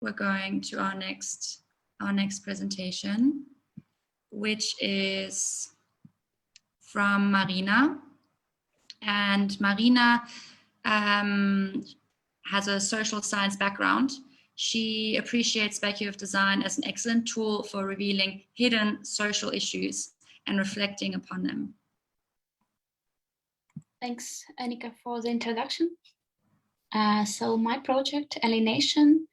we're going to our next presentation, which is from Marina. And Marina has a social science background. She appreciates speculative design as an excellent tool for revealing hidden social issues and reflecting upon them. Thanks, Annika, for the introduction. So my project, Alienation,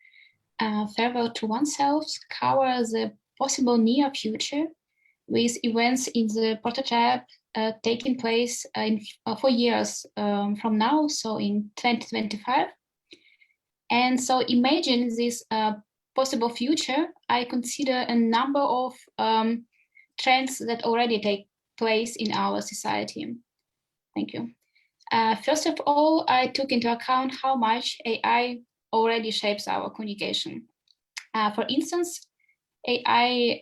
Farewell to Oneself, covers the possible near future with events in the prototype taking place in 4 years from now, so in 2025. And so imagine this possible future. I consider a number of trends that already take place in our society. Thank you. First of all, I took into account how much AI already shapes our communication. For instance, AI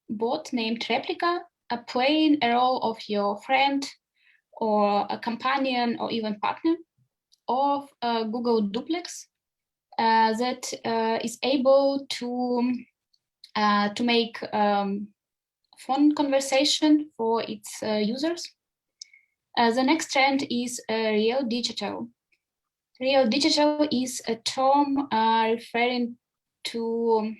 bot named Replica playing a role of your friend or a companion or even partner, of Google Duplex that is able to make phone conversation for its users. The next trend is real digital. Real digital is a term referring to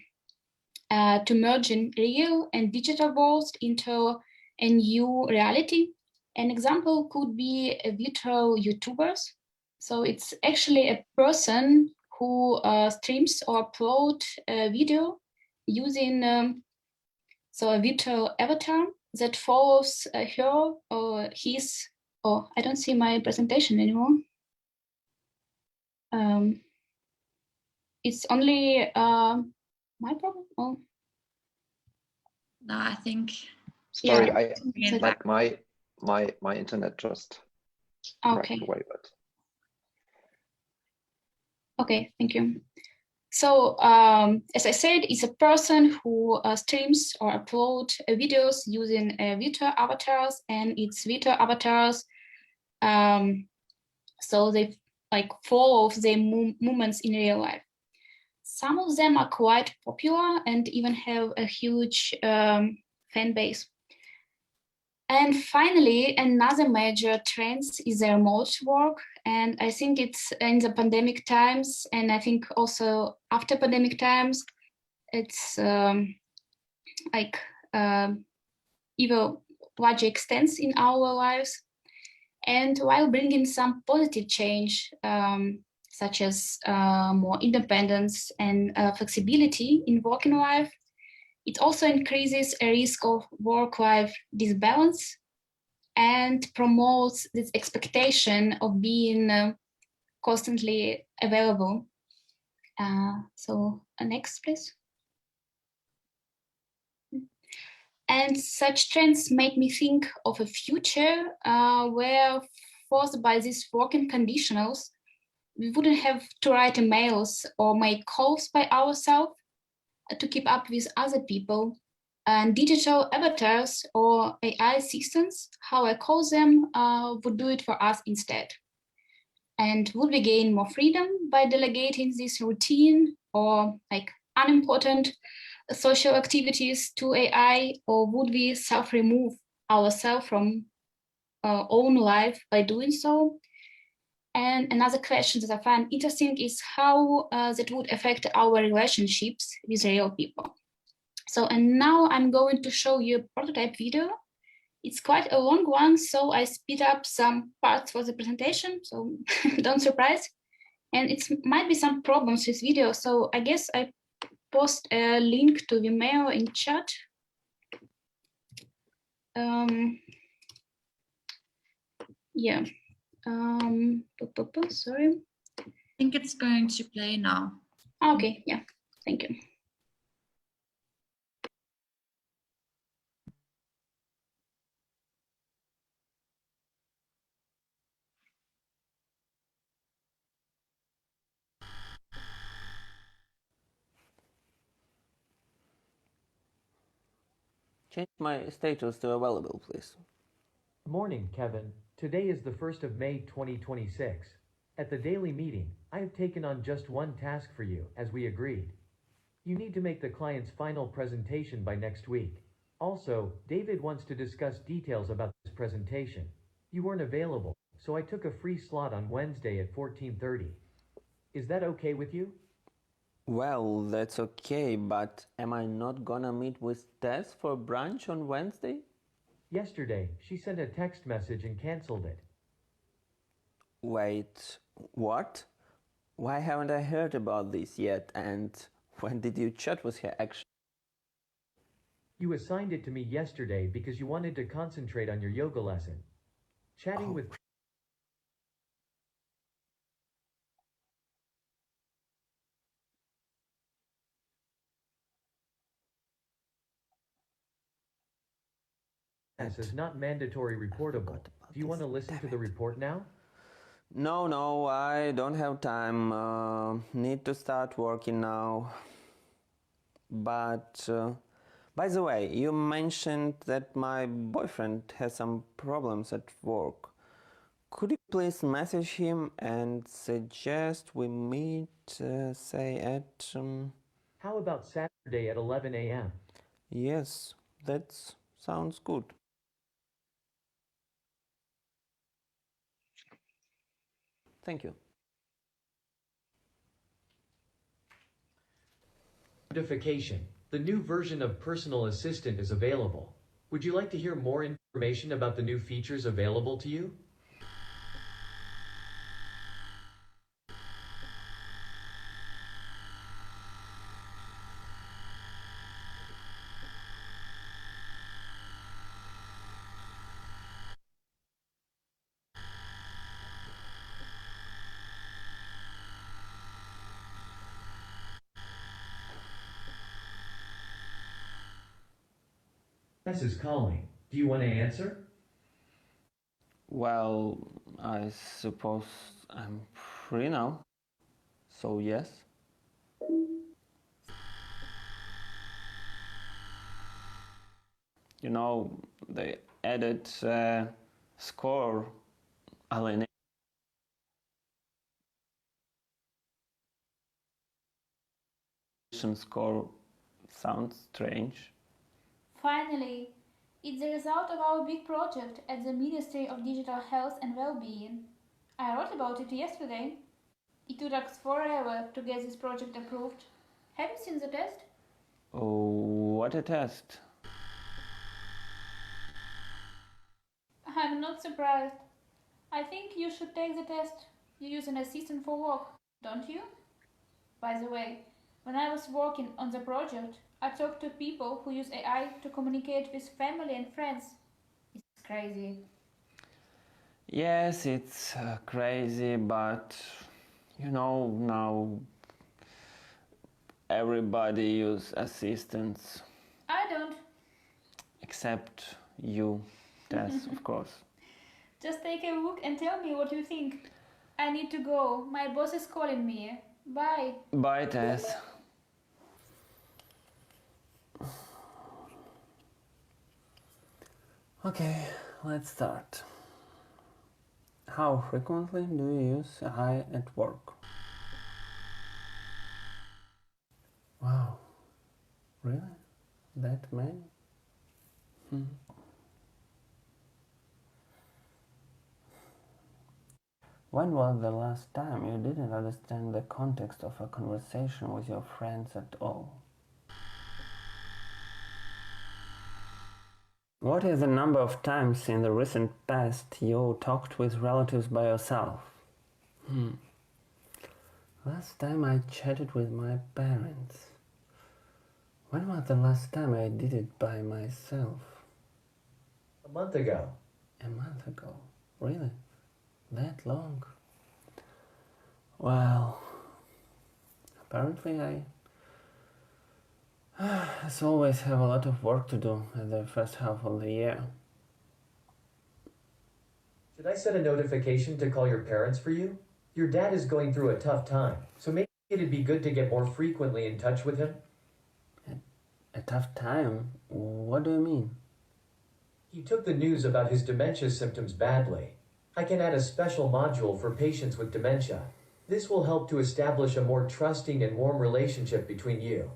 merging real and digital worlds into a new reality. An example could be a virtual YouTubers. So it's actually a person who streams or upload a video using so a virtual avatar that follows her or his. Oh, I don't see my presentation anymore. It's only my problem. Oh. No, I think. Sorry, yeah. like my internet just okay. right away, but. Okay, thank you. So as I said, it's a person who streams or upload videos using virtual avatars, and it's virtual avatars. So they like follow their movements in real life. Some of them are quite popular and even have a huge fan base. And finally, another major trend is the remote work. And I think it's in the pandemic times, and I think also after pandemic times, it's like even larger extents in our lives. And while bringing some positive change, such as more independence and flexibility in working life, it also increases a risk of work-life disbalance and promotes this expectation of being constantly available. So next, please. And such trends make me think of a future where, forced by these working conditionals, we wouldn't have to write emails or make calls by ourselves to keep up with other people. And digital avatars or AI assistants, how I call them, would do it for us instead. And would we gain more freedom by delegating this routine or like unimportant social activities to AI, or would we self-remove ourselves from our own life by doing so? And another question that I find interesting is how that would affect our relationships with real people. So, and now I'm going to show you a prototype video. It's quite a long one, so I speed up some parts for the presentation, so don't surprise. And it might be some problems with video, so I guess I post a link to Vimeo in chat. Yeah. Sorry. I think it's going to play now. Okay, yeah, thank you. Change my status to available, please. Good morning, Kevin. Today is the 1st of May, 2026. At the daily meeting, I have taken on just one task for you, as we agreed. You need to make the client's final presentation by next week. Also, David wants to discuss details about this presentation. You weren't available, so I took a free slot on Wednesday at 14:30. Is that okay with you? Well, that's okay, but am I not gonna meet with Tess for brunch on Wednesday? Yesterday, she sent a text message and canceled it. Wait, what? Why haven't I heard about this yet? And when did you chat with her actually? You assigned it to me yesterday because you wanted to concentrate on your yoga lesson. Chatting with This is not mandatory reportable. Do you want to listen to the report now? No, I don't have time. Need to start working now. But, by the way, you mentioned that my boyfriend has some problems at work. Could you please message him and suggest we meet, say, at... How about Saturday at 11 a.m.? Yes, that sounds good. Thank you. Notification. The new version of Personal Assistant is available. Would you like to hear more information about the new features available to you? Tess is calling. Do you want to answer? Well, I suppose I'm free now. So yes. You know, they added score alienation score. Sounds strange. Finally, it's the result of our big project at the Ministry of Digital Health and Well-being. I wrote about it yesterday. It took us forever to get this project approved. Have you seen the test? Oh, what a test. I'm not surprised. I think you should take the test. You use an assistant for work, don't you? By the way, when I was working on the project, I talked to people who use AI to communicate with family and friends. It's crazy. Yes, it's crazy, but you know, now everybody use assistants. I don't. Except you, Tess, of course. Just take a look and tell me what you think. I need to go. My boss is calling me. Bye. Bye, Tess. Okay, let's start. How frequently do you use AI at work? Wow, really? That many? When was the last time you didn't understand the context of a conversation with your friends at all? What is the number of times in the recent past you talked with relatives by yourself? Last time I chatted with my parents. When was the last time I did it by myself? A month ago. A month ago. Really? That long? Well, apparently I as always have a lot of work to do in the first half of the year. Should I set a notification to call your parents for you? Your dad is going through a tough time, so maybe it'd be good to get more frequently in touch with him. A tough time? What do you mean? He took the news about his dementia symptoms badly. I can add a special module for patients with dementia. This will help to establish a more trusting and warm relationship between you.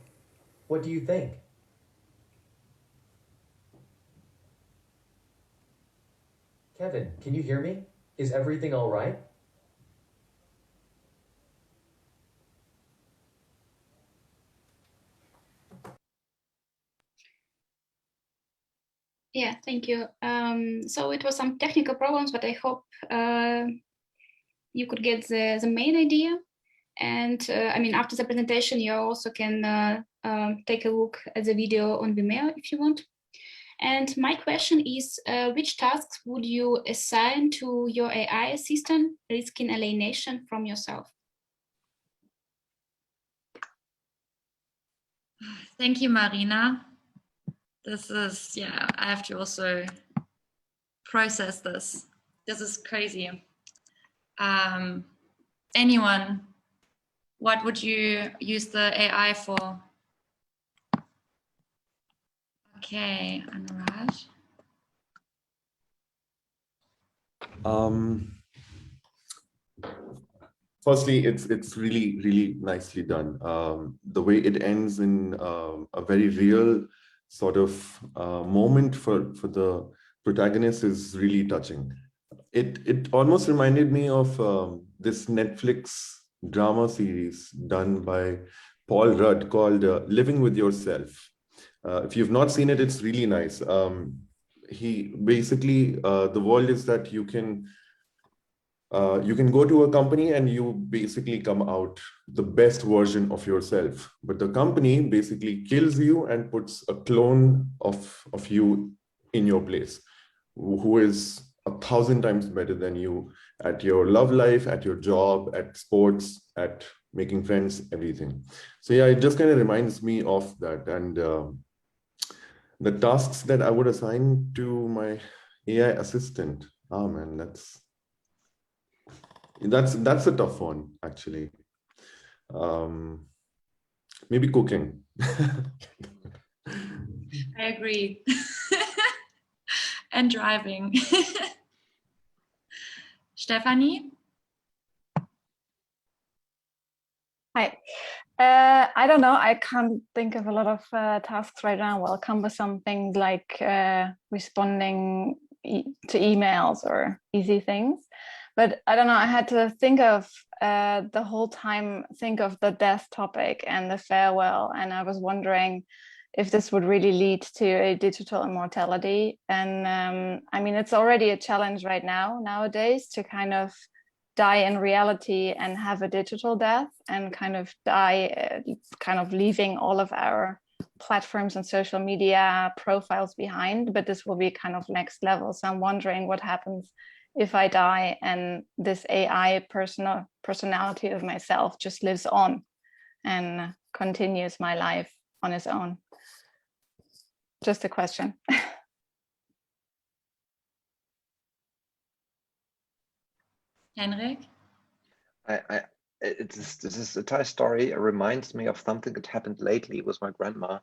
What do you think? Kevin, can you hear me? Is everything all right? Yeah, thank you. So it was some technical problems, but I hope you could get the main idea. And I mean, after the presentation, you also can take a look at the video on Vimeo if you want. And my question is, which tasks would you assign to your AI assistant, risking alienation from yourself? Thank you, Marina. This is, yeah, I have to also process this. This is crazy. Anyone, what would you use the AI for? Okay, Anuraj. Firstly, it's really nicely done. The way it ends in a very real sort of moment for the protagonist is really touching. It almost reminded me of this Netflix drama series done by Paul Rudd called Living with Yourself. If you've not seen it, it's really nice. He basically, the world is that you can go to a company and you basically come out the best version of yourself. But the company basically kills you and puts a clone of you in your place, who is 1,000 times better than you at your love life, at your job, at sports, at making friends, everything. So yeah, it just kind of reminds me of that. And the tasks that I would assign to my AI assistant, oh man, that's a tough one, actually. Maybe cooking. I agree. And driving. Stephanie? Hi. I don't know. I can't think of a lot of tasks right now. I'll come with something like responding to emails or easy things. But I don't know. I had to think of the whole time, think of the death topic and the farewell. And I was wondering if this would really lead to a digital immortality. And I mean, it's already a challenge right now, nowadays, to kind of die in reality and have a digital death and kind of die, kind of leaving all of our platforms and social media profiles behind. But this will be kind of next level. So I'm wondering what happens if I die and this AI personality of myself just lives on and continues my life on its own. Just a question. Henrik? This entire story reminds me of something that happened lately with my grandma.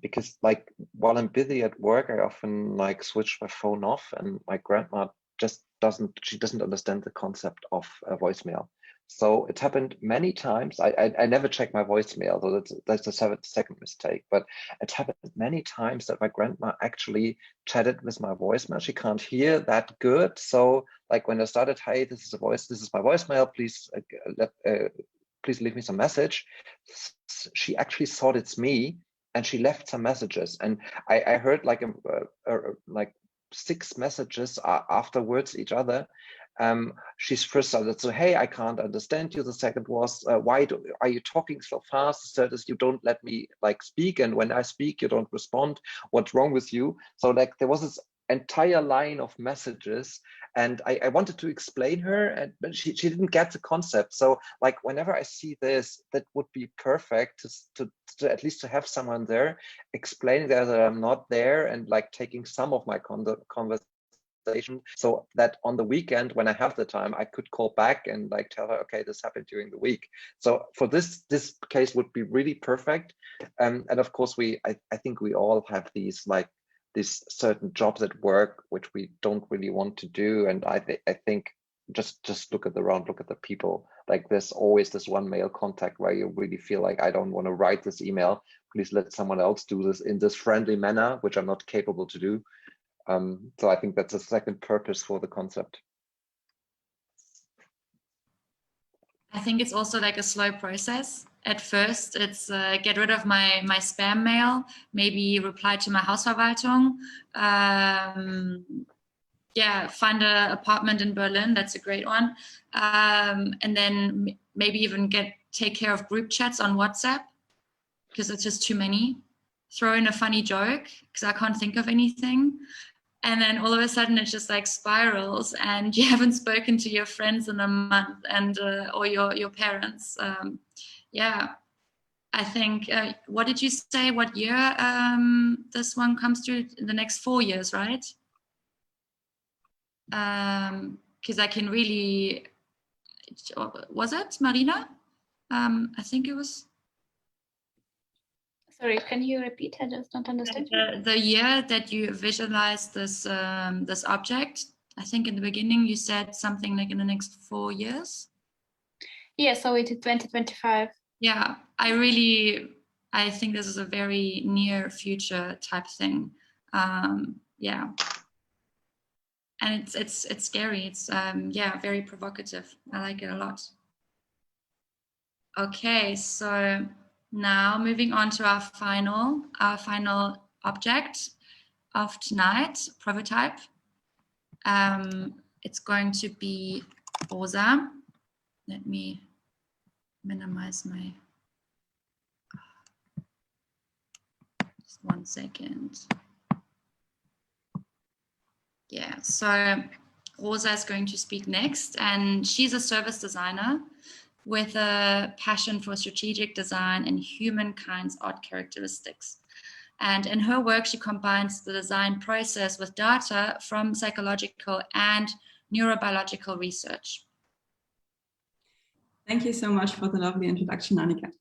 Because like while I'm busy at work, I often like switch my phone off, and my grandma just doesn't understand the concept of voicemail. So it happened many times. I never check my voicemail, so that's a second mistake. But it happened many times that my grandma actually chatted with my voicemail. She can't hear that good, so like when I started, "Hey, this is my voicemail. Please please leave me some message." She actually thought it's me, and she left some messages, and I heard like like 6 messages afterwards each other. She's first started, so, "Hey, I can't understand you." The second was, "Why are you talking so fast?" The third is, "You don't let me like speak, and when I speak, you don't respond. What's wrong with you?" So like there was this entire line of messages, and I wanted to explain her, but she didn't get the concept. So like whenever I see this, that would be perfect to at least to have someone there explaining that I'm not there, and like taking some of my conversation, so that on the weekend when I have the time, I could call back and like tell her, "Okay, this happened during the week." So for this case would be really perfect. And of course I think we all have these like these certain jobs at work which we don't really want to do. And I think just look around, look at the people. Like there's always this one mail contact where you really feel like, I don't want to write this email. Please let someone else do this in this friendly manner, which I'm not capable to do. So I think that's a second purpose for the concept. I think it's also like a slow process. At first, it's get rid of my spam mail, maybe reply to my Hausverwaltung. Yeah, find an apartment in Berlin. That's a great one. And then maybe even take care of group chats on WhatsApp, because it's just too many. Throw in a funny joke, because I can't think of anything. And then all of a sudden it just like spirals, and you haven't spoken to your friends in a month, and or your parents. Yeah, I think, what did you say, what year this one comes through? In the next 4 years, right? Because I can really, was it Marina? I think it was. Sorry, can you repeat? I just don't understand. The year that you visualized this this object, I think in the beginning you said something like in the next 4 years. Yeah, so it's 2025. Yeah, I think this is a very near future type thing. Yeah, and it's scary. It's yeah, very provocative. I like it a lot. Okay, so now moving on to our final object of tonight, prototype. It's going to be Rosa. Let me minimize my, just 1 second. Yeah, so Rosa is going to speak next, and she's a service designer with a passion for strategic design and humankind's odd characteristics. And in her work, she combines the design process with data from psychological and neurobiological research. Thank you so much for the lovely introduction, Annika.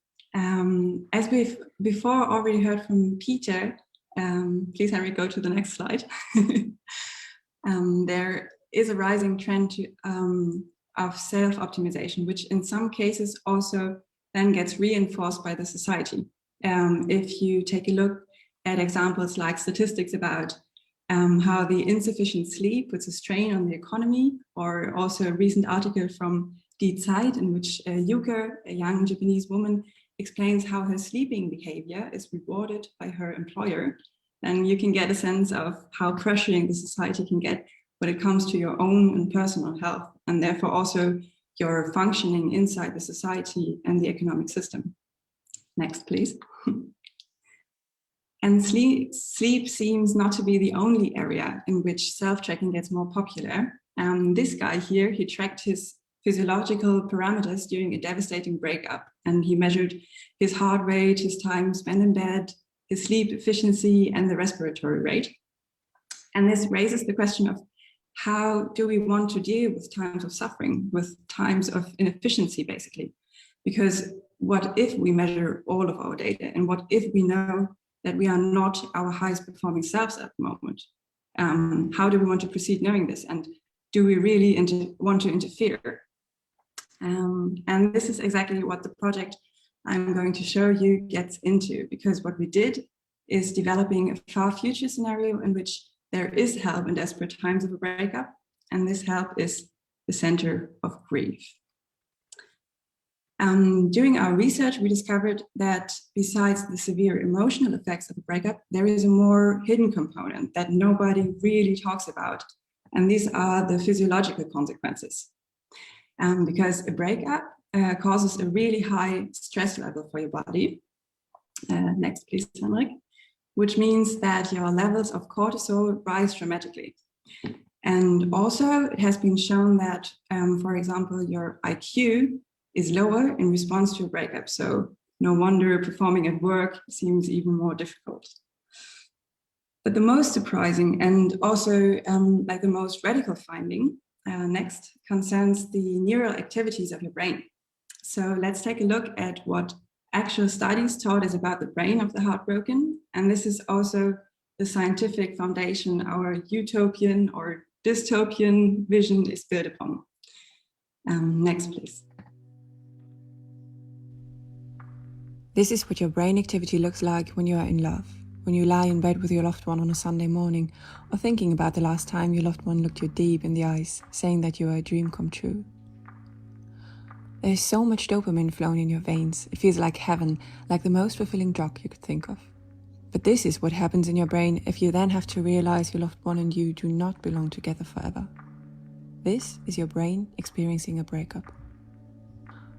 As we've before already heard from Peter, please Henry, go to the next slide. There is a rising trend of self-optimization, which in some cases also then gets reinforced by the society. If you take a look at examples like statistics about how the insufficient sleep puts a strain on the economy, or also a recent article from Die Zeit in which Yuka, a young Japanese woman, explains how her sleeping behavior is rewarded by her employer, then you can get a sense of how pressuring the society can get when it comes to your own and personal health, and therefore also your functioning inside the society and the economic system. Next, please. And sleep seems not to be the only area in which self-tracking gets more popular. This guy here, he tracked his physiological parameters during a devastating breakup, and he measured his heart rate, his time spent in bed, his sleep efficiency, and the respiratory rate. And this raises the question of, how do we want to deal with times of suffering, with times of inefficiency, basically? Because what if we measure all of our data, and what if we know that we are not our highest performing selves at the moment? How do we want to proceed knowing this? And do we really want to interfere? And this is exactly what the project I'm going to show you gets into, because what we did is developing a far future scenario in which there is help in desperate times of a breakup, and this help is the center of grief. During our research, we discovered that besides the severe emotional effects of a breakup, there is a more hidden component that nobody really talks about, and these are the physiological consequences. Because a breakup causes a really high stress level for your body. Next, please, Henrik. Which means that your levels of cortisol rise dramatically. And also it has been shown that, for example, your IQ is lower in response to a breakup. So no wonder performing at work seems even more difficult. But the most surprising and also like the most radical finding, next, concerns the neural activities of your brain. So let's take a look at what actual studies taught us about the brain of the heartbroken. And this is also the scientific foundation our utopian or dystopian vision is built upon. Next, please. This is what your brain activity looks like when you are in love, when you lie in bed with your loved one on a Sunday morning, or thinking about the last time your loved one looked you deep in the eyes, saying that you are a dream come true. There is so much dopamine flowing in your veins, it feels like heaven, like the most fulfilling drug you could think of. But this is what happens in your brain if you then have to realize your loved one and you do not belong together forever. This is your brain experiencing a breakup.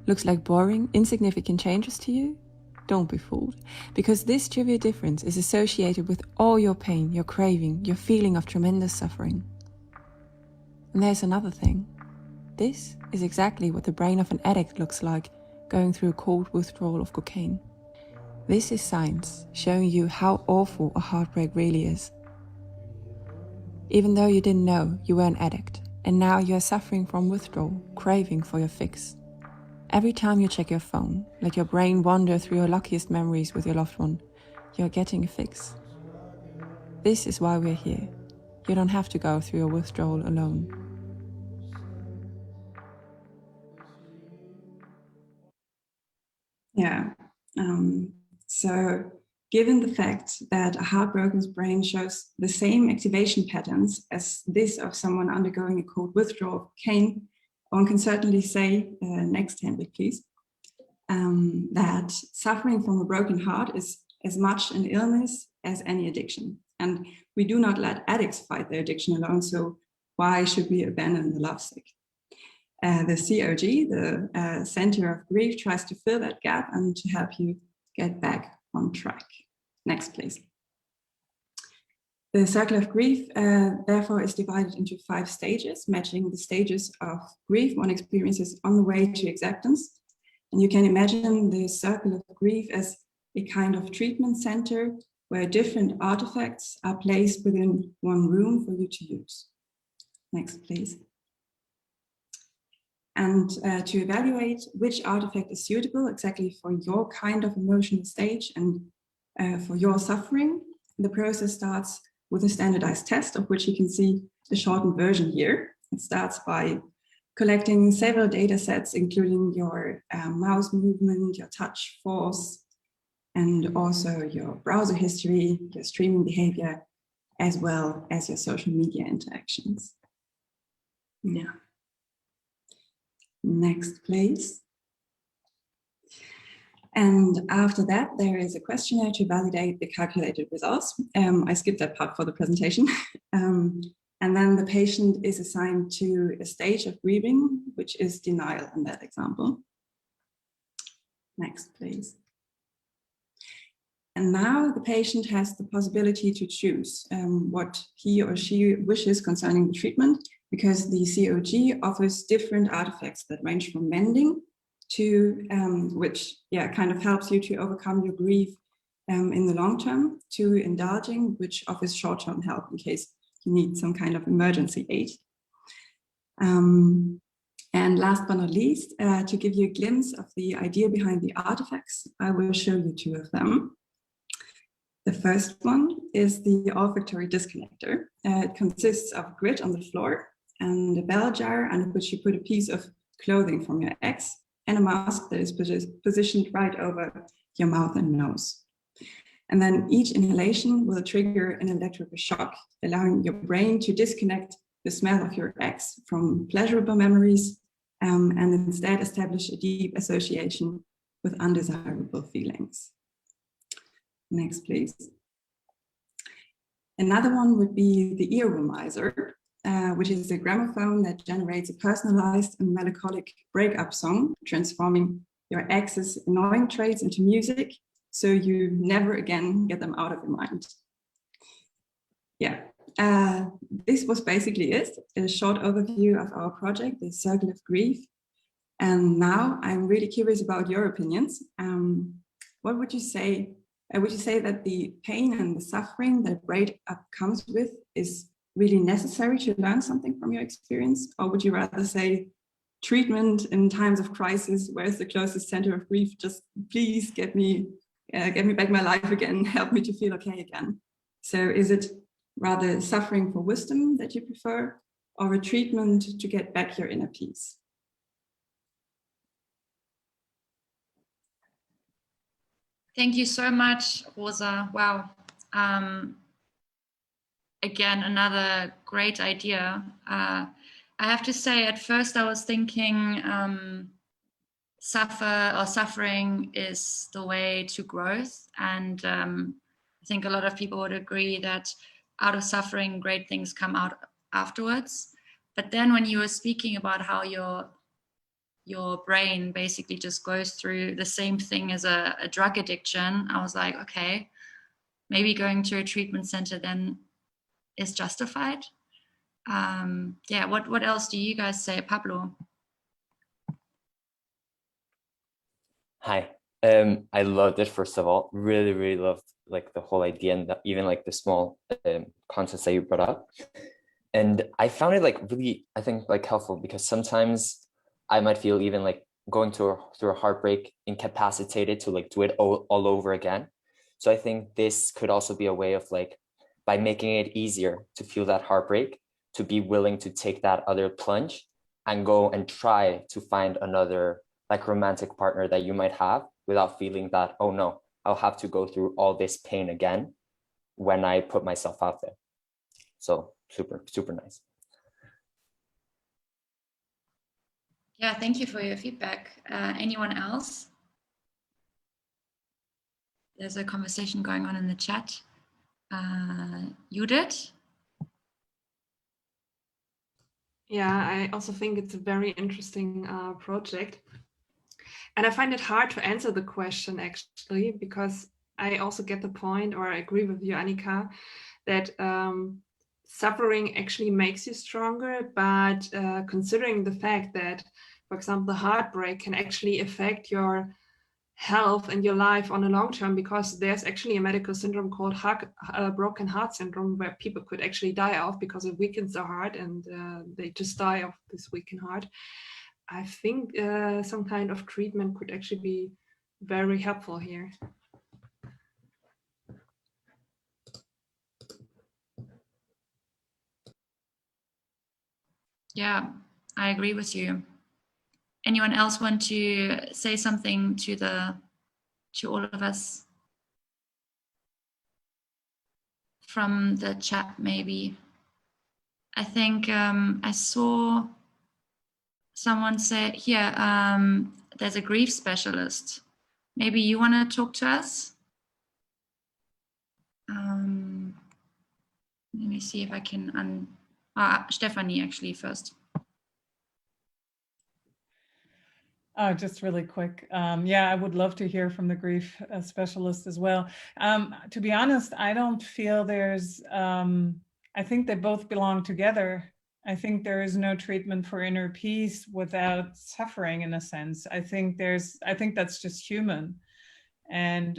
Looks like boring, insignificant changes to you? Don't be fooled, because this trivial difference is associated with all your pain, your craving, your feeling of tremendous suffering. And there's another thing. This is exactly what the brain of an addict looks like going through a cold withdrawal of cocaine. This is science showing you how awful a heartbreak really is. Even though you didn't know you were an addict, and now you are suffering from withdrawal, craving for your fix. Every time you check your phone, let your brain wander through your luckiest memories with your loved one, you're getting a fix. This is why we're here. You don't have to go through your withdrawal alone. Yeah. So given the fact that a heartbroken's brain shows the same activation patterns as this of someone undergoing a cold withdrawal of cocaine, one can certainly say, next handle please, that suffering from a broken heart is as much an illness as any addiction. And we do not let addicts fight their addiction alone, so why should we abandon the lovesick? The COG, the Center of Grief, tries to fill that gap and to help you get back on track. Next, please. The circle of grief, therefore, is divided into 5 stages, matching the stages of grief one experiences on the way to acceptance. And you can imagine the circle of grief as a kind of treatment center where different artifacts are placed within one room for you to use. Next, please. And to evaluate which artifact is suitable exactly for your kind of emotional stage and for your suffering, the process starts with a standardized test, of which you can see the shortened version here. It starts by collecting several data sets, including your mouse movement, your touch force, and also your browser history, your streaming behavior, as well as your social media interactions. Yeah. Next, please. And after that, there is a questionnaire to validate the calculated results. I skipped that part for the presentation. And then the patient is assigned to a stage of grieving, which is denial in that example. Next, please. And now the patient has the possibility to choose what he or she wishes concerning the treatment, because the COG offers different artifacts that range from mending to, which kind of helps you to overcome your grief in the long term, to indulging, which offers short-term help in case you need some kind of emergency aid. And last but not least, to give you a glimpse of the idea behind the artifacts, I will show you 2 of them. The first one is the olfactory disconnector. It consists of grit on the floor and a bell jar under which you put a piece of clothing from your ex and a mask that is positioned right over your mouth and nose. And then each inhalation will trigger an electrical shock, allowing your brain to disconnect the smell of your ex from pleasurable memories and instead establish a deep association with undesirable feelings. Next, please. Another one would be the Earwormizer, which is a gramophone that generates a personalized and melancholic breakup song, transforming your ex's annoying traits into music, so you never again get them out of your mind. Yeah, this was basically it, a short overview of our project, the Circle of Grief. And now I'm really curious about your opinions. What would you say? Would you say that the pain and the suffering that a breakup comes with is really necessary to learn something from your experience? Or would you rather say treatment in times of crisis, where's the closest center of grief? Just please get me back my life again, help me to feel okay again. So is it rather suffering for wisdom that you prefer, or a treatment to get back your inner peace? Thank you so much, Rosa. Wow. Again, another great idea. I have to say, at first I was thinking suffering is the way to growth. And I think a lot of people would agree that out of suffering, great things come out afterwards. But then when you were speaking about how your brain basically just goes through the same thing as a drug addiction, I was like, okay, maybe going to a treatment center then is justified. Yeah, what else do you guys say, Pablo? Hi. I loved it, first of all. Really loved like the whole idea and even like the small concepts that you brought up. And I found it like really, I think, like helpful, because sometimes I might feel even like going through a heartbreak incapacitated to like do it all over again. So I think this could also be a way of like, by making it easier to feel that heartbreak, to be willing to take that other plunge and go and try to find another like romantic partner that you might have, without feeling that, oh no, I'll have to go through all this pain again when I put myself out there. So super nice. Yeah, thank you for your feedback. Anyone else? There's a conversation going on in the chat. Judith? Yeah, I also think it's a very interesting project. And I find it hard to answer the question, actually, because I also get the point, or I agree with you, Annika, that suffering actually makes you stronger. But considering the fact that, for example, the heartbreak can actually affect your health and your life on a long term, because there's actually a medical syndrome called broken heart syndrome, where people could actually die of because it weakens the heart, and they just die of this weakened heart. I think some kind of treatment could actually be very helpful here. Yeah, I agree with you. Anyone else want to say something to all of us from the chat, maybe? I think I saw someone say here, there's a grief specialist. Maybe you want to talk to us? Let me see if I can Stephanie actually first. Just really quick. Yeah, I would love to hear from the grief specialist as well. To be honest, I don't feel there's, I think they both belong together. I think there is no treatment for inner peace without suffering, in a sense. I think that's just human. And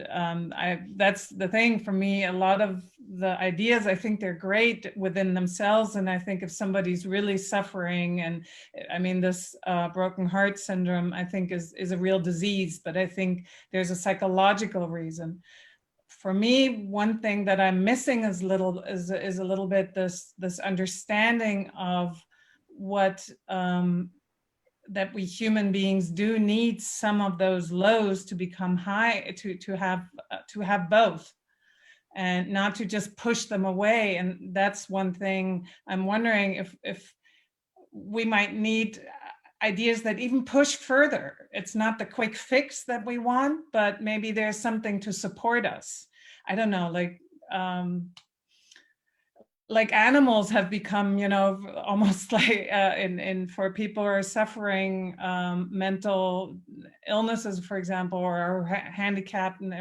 that's the thing for me. A lot of the ideas, I think they're great within themselves. And I think if somebody's really suffering, and I mean, this broken heart syndrome, I think is a real disease, but I think there's a psychological reason. For me, one thing that I'm missing is a little bit this understanding of what that we human beings do need some of those lows to become high, to have both, and not to just push them away. And that's one thing I'm wondering if we might need ideas that even push further. It's not the quick fix that we want, but maybe there's something to support us. I don't know, like animals have become, you know, almost like for people who are suffering mental illnesses, for example, or are handicapped and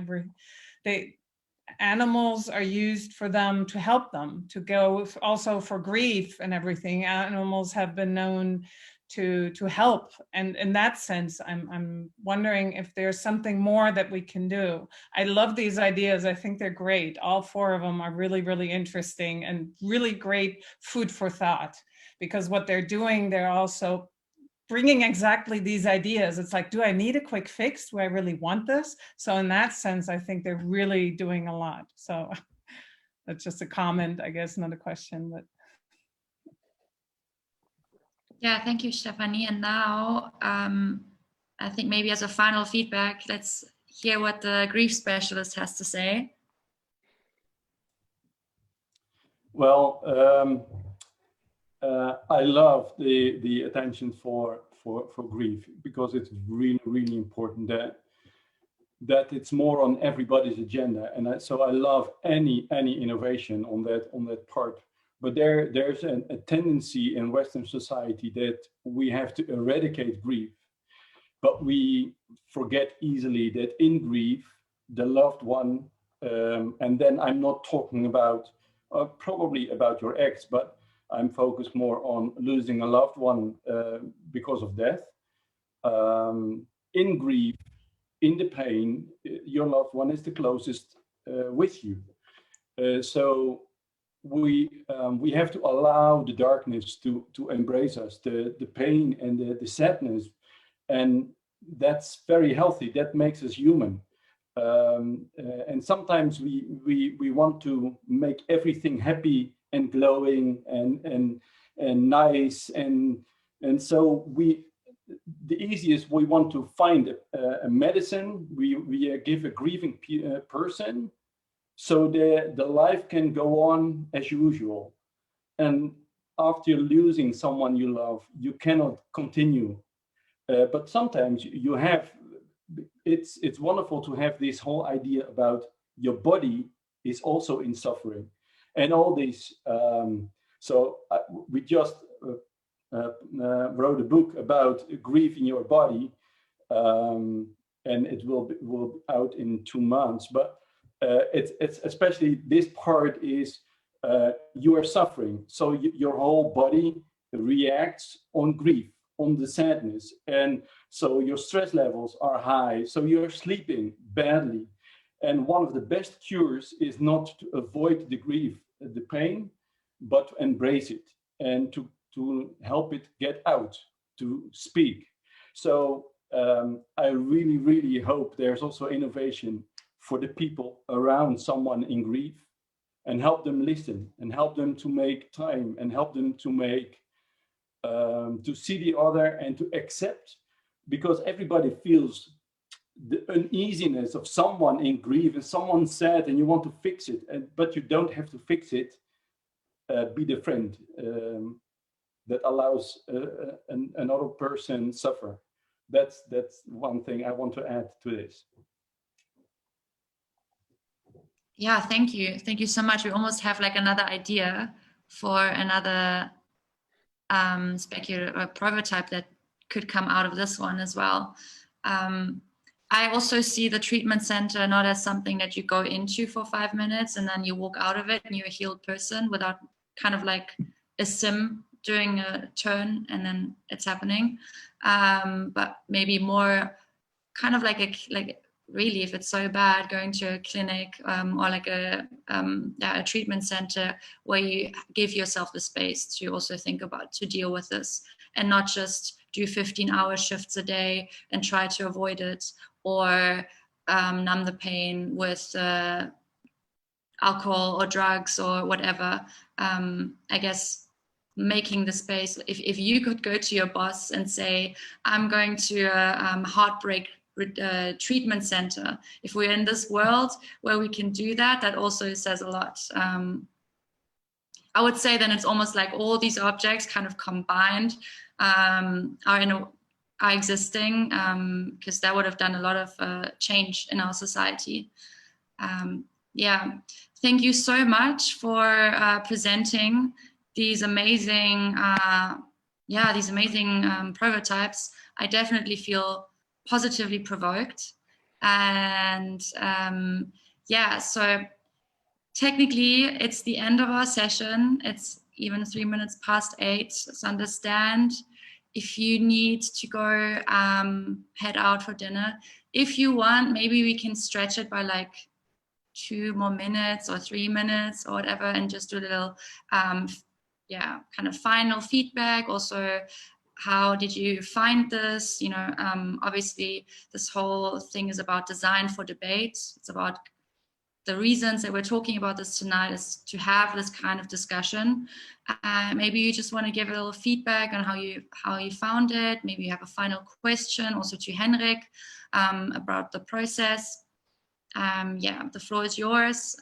animals are used for them to help them to go, also for grief and everything. Animals have been known to help, and in that sense I'm wondering if there's something more that we can do. I love these ideas. I think they're great. All four of them are really interesting and really great food for thought, because what they're doing, they're also bringing exactly these ideas. It's like, do I need a quick fix? Do I really want this? So in that sense, I think they're really doing a lot. So That's just a comment, I guess, not a question, but. Yeah, thank you, Stephanie. And now I think maybe as a final feedback, let's hear what the grief specialist has to say. Well, I love the attention for grief, because it's really, really important that it's more on everybody's agenda. And so I love any innovation on that part. But there's a tendency in Western society that we have to eradicate grief. But we forget easily that in grief, the loved one, and then I'm not talking about probably about your ex, but I'm focused more on losing a loved one because of death. In grief, in the pain, your loved one is the closest with you. So we have to allow the darkness to embrace us, the pain and the sadness, and that's very healthy. That makes us human. And sometimes we want to make everything happy and glowing and nice, and so the easiest, we want to find a medicine. We give a grieving person so the life can go on as usual. And after losing someone you love, you cannot continue. But sometimes you have, it's wonderful to have this whole idea about your body is also in suffering and all these. So we just wrote a book about grief in your body, and it will be out in 2 months. But it's especially this part is you are suffering, so your whole body reacts on grief, on the sadness, and so your stress levels are high, so you're sleeping badly. And one of the best cures is not to avoid the grief, the pain, but to embrace it and to help it get out, to speak. So I really, really hope there's also innovation for the people around someone in grief, and help them listen, and help them to make time, and help them to make to see the other and to accept, because everybody feels the uneasiness of someone in grief and someone sad, and you want to fix it, but you don't have to fix it. Be the friend that allows another person suffer. That's one thing I want to add to this. Yeah, thank you so much. We almost have like another idea for another speculative prototype that could come out of this one as well. I also see the treatment center not as something that you go into for 5 minutes and then you walk out of it and you're a healed person, without kind of like a sim doing a turn and then it's happening. But maybe more kind of like really, if it's so bad, going to a clinic or like a treatment center where you give yourself the space to also think about, to deal with this, and not just do 15-hour shifts a day and try to avoid it, or numb the pain with alcohol or drugs or whatever. I guess making the space, if you could go to your boss and say, I'm going to a heartbreak treatment center, if we're in this world where we can do that, that also says a lot. I would say then it's almost like all these objects kind of combined are existing, because that would have done a lot of change in our society. Yeah, thank you so much for presenting these amazing prototypes. I definitely feel positively provoked, and so technically it's the end of our session. It's even 3 minutes past 8. So understand if you need to go head out for dinner. If you want, maybe we can stretch it by like 2 more minutes or 3 minutes or whatever, and just do a little kind of final feedback. Also, how did you find this? Obviously this whole thing is about design for debate. It's about the reasons that we're talking about this tonight is to have this kind of discussion. Maybe you just want to give a little feedback on how you found it. Maybe you have a final question also to Henrik about the process. Yeah, the floor is yours.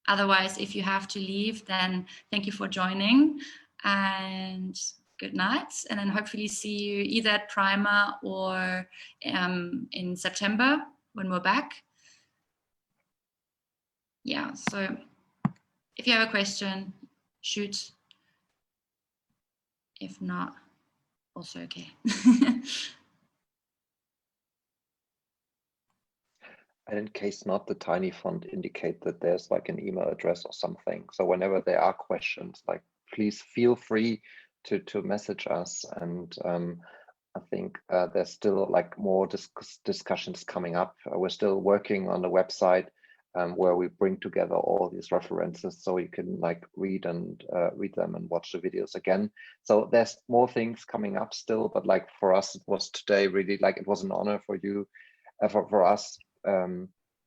Otherwise, if you have to leave, then thank you for joining and good night. And then hopefully see you either at Primer or in September when we're back. Yeah, so if you have a question, shoot. If not, also okay. And in case not, the tiny font indicate that there's like an email address or something. So whenever there are questions, like please feel free to message us. And I think there's still like more discussions coming up. We're still working on the website where we bring together all these references so you can like read them and watch the videos again. So there's more things coming up still, but like for us, it was today really like it was an honor for you, for us.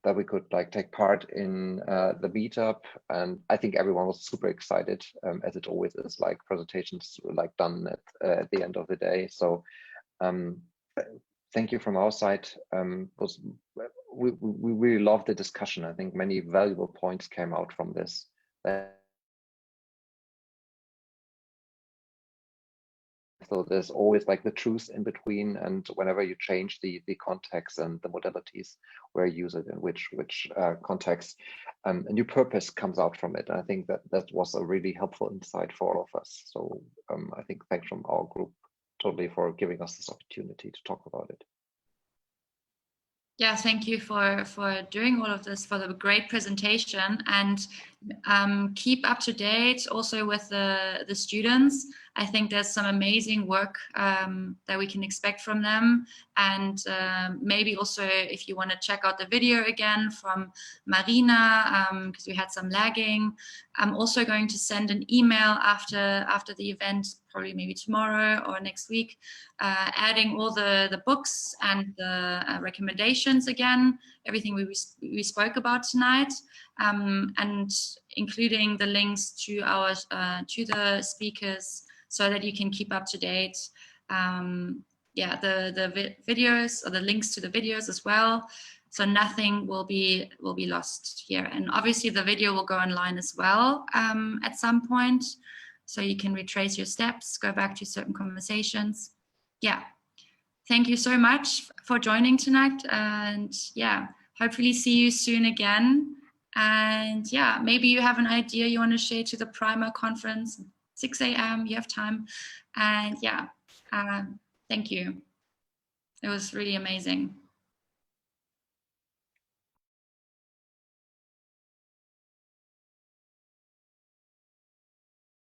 That we could like take part in the meetup, and I think everyone was super excited, as it always is. Like presentations were like done at the end of the day. So thank you from our side. We really loved the discussion. I think many valuable points came out from this. So there's always like the truth in between, and whenever you change the context and the modalities where you use it in which context, a new purpose comes out from it. And I think that was a really helpful insight for all of us. So I think thanks from our group totally for giving us this opportunity to talk about it. Yeah, thank you for doing all of this, for the great presentation, and keep up to date also with the students. I think there's some amazing work that we can expect from them, and maybe also if you want to check out the video again from Marina, because we had some lagging. I'm also going to send an email after the event, probably maybe tomorrow or next week, adding all the books and the recommendations again, everything we spoke about tonight, and including the links to our to the speakers so that you can keep up to date. Yeah, the videos or the links to the videos as well. So nothing will be lost here. And obviously the video will go online as well at some point. So you can retrace your steps, go back to certain conversations. Yeah, thank you so much for joining tonight. And yeah, hopefully see you soon again. And yeah, maybe you have an idea you want to share to the Primer conference, 6 a.m., you have time. And yeah, thank you. It was really amazing.